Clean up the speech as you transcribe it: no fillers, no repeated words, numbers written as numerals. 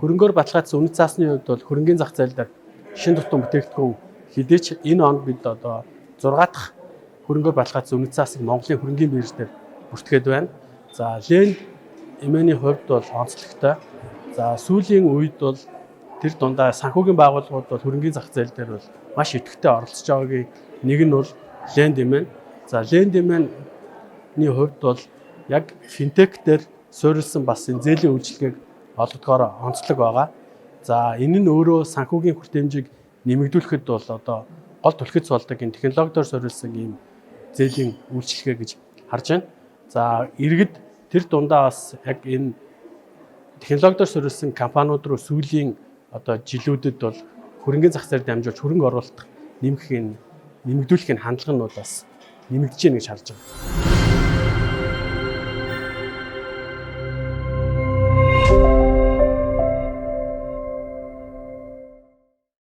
хөрөнгөөр баталгаажсан үнэт цаасны хувьд бол хөрөнгөний зах зээл дээр шинэ дутуу бүтээгдэхүүн хэдийч энэ он бид одоо 6 дахь хөрөнгөөр баталгаажсан үнэт цаасыг Монголын хөрөнгөний бирж дээр бүртгэхэд байна. За ленд эмээний хувьд бол онцлогтой. За сүүлийн үед бол тэр дундаа санхүүгийн байгууллагууд бол хөрөнгөний зах зээл дээр бол маш идэвхтэй оролцож байгаагийн нэг нь бол ленд эмээ. За ленд эмээний хувьд бол яг финтек дээр суурилсан бас энэ зээлийн үйлчилгээг олгодгоор онцлог байгаа. За энэ нь өөрөө санхүүгийн хүртээмжийг нэмэгдүүлэхэд бол одоо гол түлхэц болдог энэ технологиор суурилсан ийм зээлийн үйлчилгээ гэж харж байна. За иргэд тэр дундаа бас яг энэ технологиор суурилсан компаниуд руу сүүлийн одоо жилүүдэд бол хөрөнгөний зах зээл дамжуулж хөрөнгө оруулалт нэмэгдүүлэхийн хандлага нь бол бас нэмэгдэж байна гэж харж байна.